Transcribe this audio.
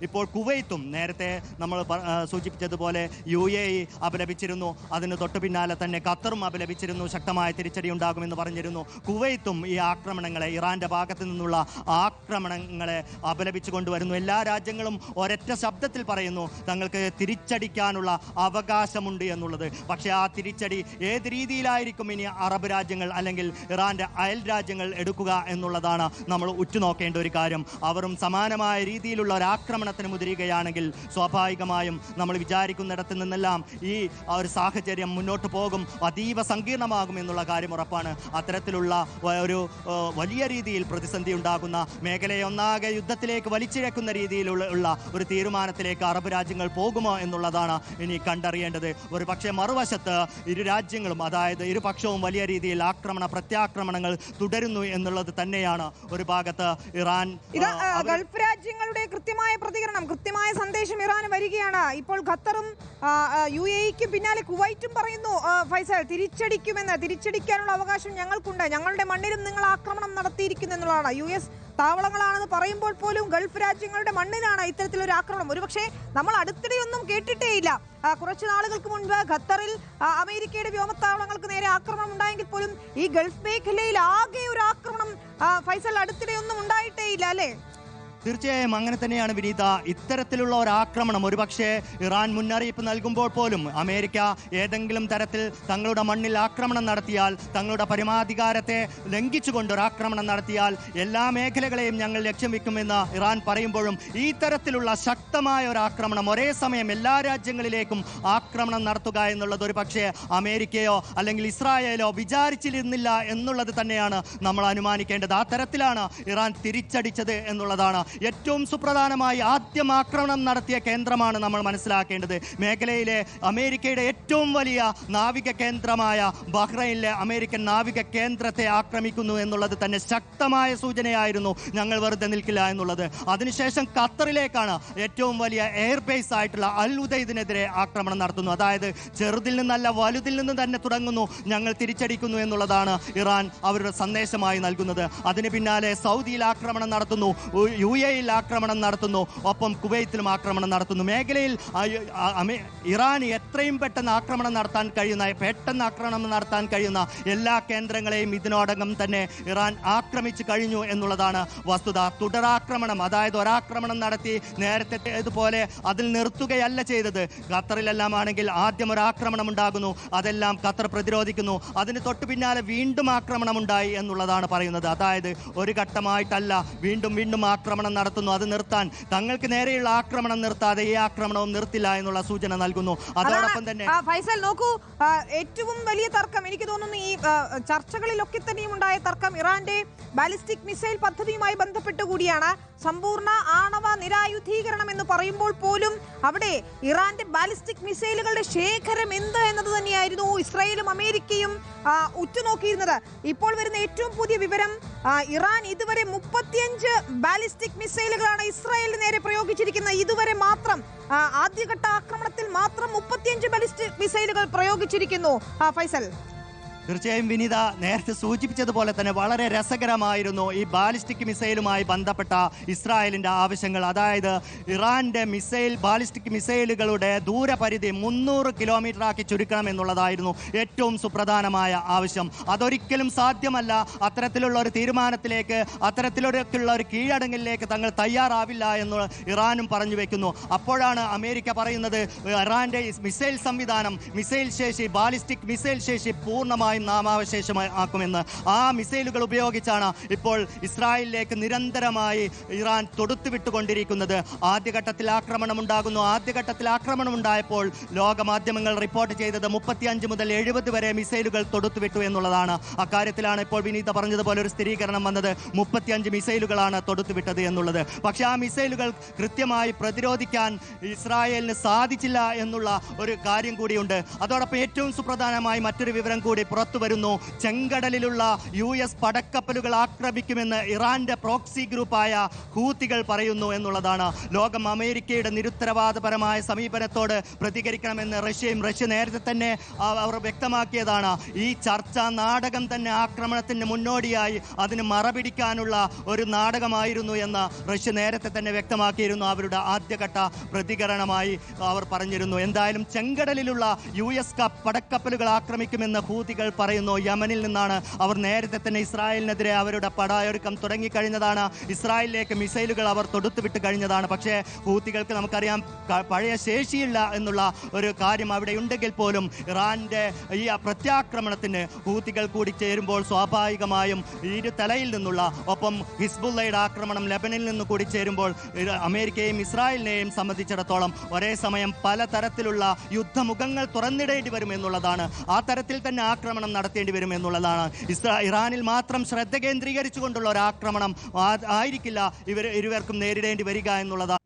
ഇപ്പോൾ കുവൈത്തും നേരത്തെ നമ്മൾ സൂചിപ്പിച്ചതുപോലെ UAE അപലപിച്ചിരുന്നു. അതിന് തൊട്ടു പിന്നാലെ തന്നെ ഖത്തറും അപലപിച്ചിരുന്നു. ശക്തമായ തിരിച്ചടി ഉണ്ടാകുമെന്ന് പറഞ്ഞിരുന്നു. കുവൈത്തും ഈ ആക്രമണങ്ങളെ, ഇറാന്റെ ഭാഗത്തു നിന്നുള്ള ആക്രമണങ്ങളെ അപലപിച്ചു കൊണ്ടുവരുന്നു. എല്ലാ രാജ്യങ്ങളും ഒരൊറ്റ ശബ്ദത്തിൽ പറയുന്നു തങ്ങൾക്ക് തിരിച്ചടിക്കാനുള്ള അവകാശമുണ്ട് എന്നുള്ളത്. പക്ഷേ ആ തിരിച്ചടി ഏത് രീതിയിലായിരിക്കും ഇനി അറബ് രാജ്യങ്ങൾ അല്ലെങ്കിൽ ഇറാന്റെ അയൽ രാജ്യങ്ങൾ എടുക്കുക എന്നുള്ളതാണ് നമ്മൾ ഉറ്റുനോക്കേണ്ട ഒരു കാര്യം. അവരും സമാനമായ രീതിയിലുള്ള ഒരു ആക്രമണത്തിന് മുതിരുകയാണെങ്കിൽ സ്വാഭാവികമായും നമ്മൾ വിചാരിക്കുന്നിടത്ത് നിന്നെല്ലാം ഈ ഒരു സാഹചര്യം മുന്നോട്ട് പോകും, അതീവ സങ്കീർണമാകും എന്നുള്ള കാര്യം ഉറപ്പാണ്. അത്തരത്തിലുള്ള ഒരു വലിയ രീതിയിൽ പ്രതിസന്ധി ഉണ്ടാകുന്ന, മേഖലയെ ഒന്നാകെ യുദ്ധത്തിലേക്ക് വലിച്ചിഴക്കുന്ന രീതിയിലുള്ള ഒരു തീരുമാനത്തിലേക്ക് അറബ് രാജ്യങ്ങൾ പോകുമോ എന്നുള്ളതാണ് ഇനി കണ്ടറിയേണ്ടത്. ഒരു പക്ഷേ മറുവശത്ത് ഇരു രാജ്യങ്ങളും, അതായത് ഇരുപക്ഷവും വലിയ രീതിയിൽ പ്രത്യാക്രമണങ്ങൾ തുടരുന്നു എന്നുള്ളത് തന്നെയാണ്. ഒരു ഭാഗത്ത് ഇറാൻ, ഗൾഫ് രാജ്യങ്ങളുടെ കൃത്യമായ പ്രതികരണം, കൃത്യമായ സന്ദേശം ഇറാന് വരികയാണ്. ഇപ്പോൾ ഖത്തറും UAE-ക്കും പിന്നാലെ കുവൈറ്റും പറയുന്നു ഫൈസൽ തിരിച്ചടിക്കാനുള്ള അവകാശം ഞങ്ങൾക്കുണ്ട്, ഞങ്ങളുടെ മണ്ണിലും നിങ്ങൾ ആക്രമണം നടത്തിയിരിക്കുന്നു എന്നുള്ളതാണ്. US താവളങ്ങളാണെന്ന് പറയുമ്പോൾ പോലും ഗൾഫ് രാജ്യങ്ങളുടെ മണ്ണിലാണ് ഇത്തരത്തിലൊരു ആക്രമണം. ഒരുപക്ഷെ നമ്മൾ അടുത്തിടെയൊന്നും കേട്ടിട്ടേയില്ല. കുറച്ചു നാളുകൾക്ക് മുൻപ് ഖത്തറിൽ അമേരിക്കയുടെ വ്യോമത്താവളങ്ങൾക്ക് നേരെ ആക്രമണം ഉണ്ടായെങ്കിൽ പോലും ഈ ഗൾഫ് മേഖലയിൽ ആകെ ഒരു ആക്രമണം ഫൈസൽ അടുത്തിടെയൊന്നും ഉണ്ടായിട്ടേയില്ല, അല്ലേ? തീർച്ചയായും അങ്ങനെ തന്നെയാണ് വിനീത. ഇത്തരത്തിലുള്ള ഒരു ആക്രമണം ഒരുപക്ഷെ ഇറാൻ മുന്നറിയിപ്പ് നൽകുമ്പോൾ പോലും അമേരിക്ക ഏതെങ്കിലും തരത്തിൽ തങ്ങളുടെ മണ്ണിൽ ആക്രമണം നടത്തിയാൽ, തങ്ങളുടെ പരമാധികാരത്തെ ലംഘിച്ചുകൊണ്ട് ഒരു ആക്രമണം നടത്തിയാൽ എല്ലാ മേഖലകളെയും ഞങ്ങൾ ലക്ഷ്യം വെക്കുമെന്ന് ഇറാൻ പറയുമ്പോഴും ഈ തരത്തിലുള്ള ശക്തമായ ഒരു ആക്രമണം ഒരേ സമയം എല്ലാ രാജ്യങ്ങളിലേക്കും ആക്രമണം നടത്തുക എന്നുള്ളത് ഒരു പക്ഷേ അമേരിക്കയോ അല്ലെങ്കിൽ ഇസ്രായേലോ വിചാരിച്ചിരുന്നില്ല എന്നുള്ളത് തന്നെയാണ് നമ്മൾ അനുമാനിക്കേണ്ടത്. ആ തരത്തിലാണ് ഇറാൻ തിരിച്ചടിച്ചത് എന്നുള്ളതാണ്. ഏറ്റവും സുപ്രധാനമായി ആദ്യം ആക്രമണം നടത്തിയ കേന്ദ്രമാണ് നമ്മൾ മനസ്സിലാക്കേണ്ടത്. മേഖലയിലെ അമേരിക്കയുടെ ഏറ്റവും വലിയ നാവിക കേന്ദ്രമായ ബഹ്റൈനിലെ അമേരിക്കൻ നാവിക കേന്ദ്രത്തെ ആക്രമിക്കുന്നു എന്നുള്ളത് തന്നെ ശക്തമായ സൂചനയായിരുന്നു. ഞങ്ങൾ വെറുതെ നിൽക്കില്ല എന്നുള്ളത്. അതിനുശേഷം ഖത്തറിലേക്കാണ് ഏറ്റവും വലിയ എയർബേസ് ആയിട്ടുള്ള അൽ ഉദൈദിനെതിരെ ആക്രമണം നടത്തുന്നു. അതായത് ചെറുതിൽ നിന്നല്ല വലുതിൽ നിന്ന് തന്നെ തുടങ്ങുന്നു, ഞങ്ങൾ തിരിച്ചടിക്കുന്നു എന്നുള്ളതാണ് ഇറാൻ അവരുടെ സന്ദേശമായി നൽകുന്നത്. അതിന് പിന്നാലെ സൗദിയിൽ ആക്രമണം നടത്തുന്നു, UAE-യിൽ ആക്രമണം നടത്തുന്നു, ഒപ്പം കുവൈത്തിലും ആക്രമണം നടത്തുന്നു. മേഖലയിൽ ഇറാൻ എത്രയും പെട്ടെന്ന് ആക്രമണം നടത്താൻ കഴിയുന്ന എല്ലാ കേന്ദ്രങ്ങളെയും ഇതിനോടകം തന്നെ ഇറാൻ ആക്രമിച്ചു കഴിഞ്ഞു എന്നുള്ളതാണ് വസ്തുത. തുടരാക്രമണം, അതായത് ഒരാക്രമണം നടത്തി നേരത്തെ ഇതുപോലെ അതിൽ നിർത്തുകയല്ല ചെയ്തത്. ഖത്തറിലെല്ലാം ആണെങ്കിൽ ആദ്യം ഒരു ആക്രമണം ഉണ്ടാകുന്നു, അതെല്ലാം ഖത്തർ പ്രതിരോധിക്കുന്നു. അതിന് തൊട്ടു പിന്നാലെ വീണ്ടും ആക്രമണം ഉണ്ടായി എന്നുള്ളതാണ് പറയുന്നത്. അതായത് ഒരു ഘട്ടമായിട്ടല്ല, വീണ്ടും ആക്രമണം നടത്തുന്നു. അത് നിർത്താൻ, തങ്ങൾക്ക് നേരെയുള്ള ആക്രമണം നിർത്താതെ ഈ ആക്രമണവും നിർത്തില്ല എന്നുള്ള സൂചന നൽകുന്നു. അതോടൊപ്പം തന്നെ ഫൈസൽ നോക്കൂ, ഏറ്റവും വലിയ തർക്കം എനിക്ക് തോന്നുന്നു ഈ ചർച്ചകളിലൊക്കെ തന്നെയും ഉണ്ടായ തർക്കം ഇറാന്റെ ബാലിസ്റ്റിക് മിസൈൽ പദ്ധതിയുമായി ബന്ധപ്പെട്ട് കൂടിയാണ്. സമ്പൂർണ്ണ ആണവ നിരായുധീകരണം എന്ന് പറയുമ്പോൾ പോലും അവിടെ ഇറാന്റെ ബാലിസ്റ്റിക് മിസൈലുകളുടെ ശേഖരം എന്ത് എന്നത് തന്നെയായിരുന്നു ഇസ്രായേലും അമേരിക്കയും ഉറ്റുനോക്കിയിരുന്നത്. ഇപ്പോൾ വരുന്ന ഏറ്റവും പുതിയ വിവരം, ഇറാൻ ഇതുവരെ 35 ബാലിസ്റ്റിക് മിസൈലുകളാണ് ഇസ്രായേലിന് നേരെ പ്രയോഗിച്ചിരിക്കുന്നത്. ഇതുവരെ മാത്രം ആദ്യഘട്ട ആക്രമണത്തിൽ മാത്രം 35 ബാലിസ്റ്റിക് മിസൈലുകൾ പ്രയോഗിച്ചിരിക്കുന്നു. ഫൈസൽ, തീർച്ചയായും വിനീത നേരത്തെ സൂചിപ്പിച്ചതുപോലെ തന്നെ വളരെ രസകരമായിരുന്നു ഈ ബാലിസ്റ്റിക് മിസൈലുമായി ബന്ധപ്പെട്ട ഇസ്രായേലിന്റെ ആവശ്യങ്ങൾ. അതായത് ഇറാന്റെ ബാലിസ്റ്റിക് മിസൈലുകളുടെ ദൂരപരിധി 300 കിലോമീറ്റർ ആക്കി ചുരുക്കണം എന്നുള്ളതായിരുന്നു ഏറ്റവും സുപ്രധാനമായ ആവശ്യം. അതൊരിക്കലും സാധ്യമല്ല. അത്തരത്തിലുള്ള ഒരു തീരുമാനത്തിലേക്ക്, അത്തരത്തിലുള്ള ഒരു കീഴടങ്ങലിലേക്ക് തങ്ങൾ തയ്യാറാവില്ല എന്ന് ഇറാനും പറഞ്ഞു വെക്കുന്നു. അപ്പോഴാണ് അമേരിക്ക പറയുന്നത് ഇറാന്റെ മിസൈൽ സംവിധാനം, മിസൈൽ ശേഷി, ബാലിസ്റ്റിക് മിസൈൽ ശേഷി പൂർണ്ണമായി നാമാവശേഷമാക്കുമെന്ന്. ആ മിസൈലുകൾ ഉപയോഗിച്ചാണ് ഇപ്പോൾ ഇസ്രായേലിലേക്ക് നിരന്തരമായി ഇറാൻ തൊടുത്തുവിട്ടുകൊണ്ടിരിക്കുന്നത്. ആദ്യഘട്ടത്തിൽ ആക്രമണം ഉണ്ടായപ്പോൾ ലോകമാധ്യമങ്ങൾ റിപ്പോർട്ട് ചെയ്തത് 35 മുതൽ 70 വരെ മിസൈലുകൾ തൊടുത്തുവിട്ടു എന്നുള്ളതാണ്. അക്കാര്യത്തിലാണ് ഇപ്പോൾ വിനീത പറഞ്ഞതുപോലെ ഒരു സ്ഥിരീകരണം വന്നത്. 35 മിസൈലുകളാണ് തൊടുത്തുവിട്ടത് എന്നുള്ളത്. പക്ഷേ ആ മിസൈലുകൾ കൃത്യമായി പ്രതിരോധിക്കാൻ ഇസ്രായേലിന് സാധിച്ചില്ല എന്നുള്ള ഒരു കാര്യം കൂടിയുണ്ട്. അതോടൊപ്പം ഏറ്റവും സുപ്രധാനമായി മറ്റൊരു വിവരം കൂടി പുറത്തു വരുന്നു. ചെങ്കടലിലുള്ള US പടക്കപ്പലുകൾ ആക്രമിക്കുമെന്ന് ഇറാന്റെ പ്രോക്സി ഗ്രൂപ്പായ ഹൂത്തികൾ പറയുന്നു എന്നുള്ളതാണ്. ലോകം അമേരിക്കയുടെ നിരുത്തരവാദപരമായ സമീപനത്തോട് പ്രതികരിക്കണമെന്ന് റഷ്യ നേരത്തെ തന്നെ അവർ വ്യക്തമാക്കിയതാണ്. ഈ ചർച്ചാ നാടകം തന്നെ ആക്രമണത്തിന് മുന്നോടിയായി അതിന് മറപിടിക്കാനുള്ള ഒരു നാടകമായിരുന്നു എന്ന് റഷ്യ നേരത്തെ തന്നെ വ്യക്തമാക്കിയിരുന്നു. അവരുടെ ആദ്യഘട്ട പ്രതികരണമായി അവർ പറഞ്ഞിരുന്നു. എന്തായാലും ചെങ്കടലിലുള്ള US പടക്കപ്പലുകൾ ആക്രമിക്കുമെന്ന് ഹൂതികൾ പറയുന്നു. യമനിൽ നിന്നാണ് അവർ നേരത്തെ തന്നെ ഇസ്രായേലിനെതിരെ അവരുടെ പടായൊരുക്കം തുടങ്ങിക്കഴിഞ്ഞതാണ്. ഇസ്രായേലിലേക്ക് മിസൈലുകൾ അവർ തൊടുത്തുവിട്ട് കഴിഞ്ഞതാണ്. പക്ഷേ ഹൂതികൾക്ക് നമുക്കറിയാം പഴയ ശേഷിയില്ല എന്നുള്ള ഒരു കാര്യം അവിടെ ഉണ്ടെങ്കിൽ പോലും ഇറാന്റെ ഈ പ്രത്യാക്രമണത്തിന് ഹൂതികൾ കൂടി ചേരുമ്പോൾ സ്വാഭാവികമായും ഇരു തലയിൽ നിന്നുള്ള ഒപ്പം ഹിസ്ബുള്ളയുടെ ആക്രമണം ലെബനിൽ നിന്ന് കൂടി ചേരുമ്പോൾ അമേരിക്കയും ഇസ്രായേലിനെയും സംബന്ധിച്ചിടത്തോളം ഒരേ സമയം പലതരത്തിലുള്ള യുദ്ധമുഖങ്ങൾ തുറന്നിടേണ്ടി വരും എന്നുള്ളതാണ്. ആ തരത്തിൽ തന്നെ ആക്രമണം നടത്തേണ്ടി വരും എന്നുള്ളതാണ്. ഇറാനിൽ മാത്രം ശ്രദ്ധ കേന്ദ്രീകരിച്ചുകൊണ്ടുള്ള ഒരു ആക്രമണം ആയിരിക്കില്ല ഇരുവർക്കും നേരിടേണ്ടി വരിക എന്നുള്ളതാണ്.